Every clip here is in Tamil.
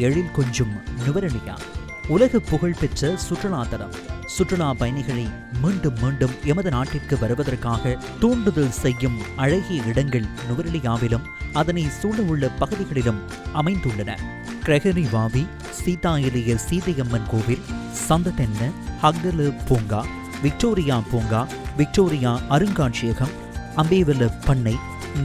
எழில் கொஞ்சம் நுவரெலியா உலக புகழ்பெற்ற சுற்றுலா தலம். சுற்றுலா பயணிகளை மீண்டும் மீண்டும் எமது நாட்டிற்கு வருவதற்காக தூண்டுதல் செய்யும் அழகிய இடங்கள் நுவரெலியாவிலும் அதனை சூழவுள்ள பகுதிகளிலும் அமைந்துள்ளன. கிரகரி வாவி, சீதா இளைய சீதையம்மன் கோவில், சந்ததென்ன, ஹக்டல பூங்கா, விக்டோரியா பூங்கா, விக்டோரியா அருங்காட்சியகம், அம்பேவல பண்ணை,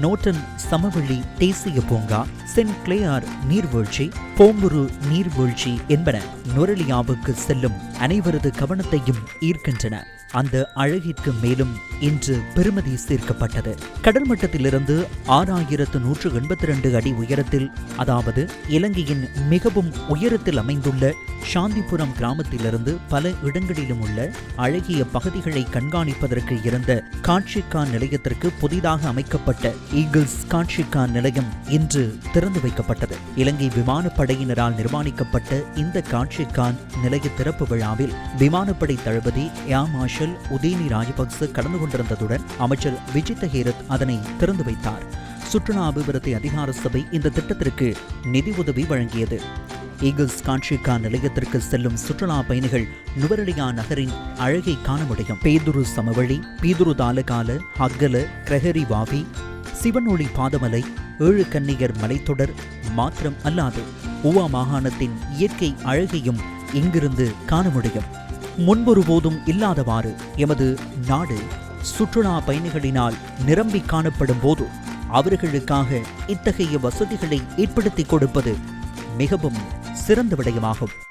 நோட்டன் சமவெளி தேசிய பூங்கா, சென்ட் கிளேயார் நீர்வீழ்ச்சி, போம்புரு நீர்வீழ்ச்சி என்பன நுவரெலியாவுக்கு செல்லும் அனைவரது கவனத்தையும் ஈர்க்கின்றன. அந்த அழகிற்கு மேலும் இன்று பெருமதி சேர்க்கப்பட்டது. கடல் மட்டத்திலிருந்து 6182 அடி உயரத்தில், அதாவது இலங்கையின் மிகவும் உயரத்தில் அமைந்துள்ள சாந்திபுரம் கிராமத்திலிருந்து பல இடங்களிலும் உள்ள அழகிய பகுதிகளை கண்காணிப்பதற்கு இருந்த காட்சிக்கான் நிலையத்திற்கு புதிதாக அமைக்கப்பட்ட ஈகிள்ஸ் காட்சிக்கான் நிலையம் இன்று திறந்து வைக்கப்பட்டது. இலங்கை விமானப்படையினரால் நிர்மாணிக்கப்பட்ட இந்த காட்சிக்கான் நிலைய திறப்பு விழாவில் விமானப்படை தளபதி ஏர் மார்ஷல் உதயனி ராஜபக்ச கலந்து கொண்டிருந்ததுடன் அமைச்சர் விஜித ஹேரத் அதனை திறந்து வைத்தார். சுற்றுலா அபிவிருத்தி அதிகார சபை இந்த திட்டத்திற்கு நிதி உதவி வழங்கியது. ஈகிள்ஸ் காட்சிக்கான் நிலையத்திற்கு செல்லும் சுற்றுலா பயணிகள் நுவரெலியா நகரின் அழகை காண முடியும். பேதுரு சமவெளி, பீதுரு தாலகால, ஹக்கல, கிரகரி வாவி, சிவனொளி பாதமலை, ஏழு கன்னியர் மலைத்தொடர் மாத்திரம் அல்லாது ஊவா மாகாணத்தின் இயற்கை அழகையும் இங்கிருந்து காண முடியும். முன்பொருபோதும் இல்லாதவாறு எமது நாடு சுற்றுலா பயணிகளினால் நிரம்பி காணப்படும் போது அவர்களுக்காக இத்தகைய வசதிகளை ஏற்படுத்தி கொடுப்பது மிகவும் சிறந்த விடயமாகும்.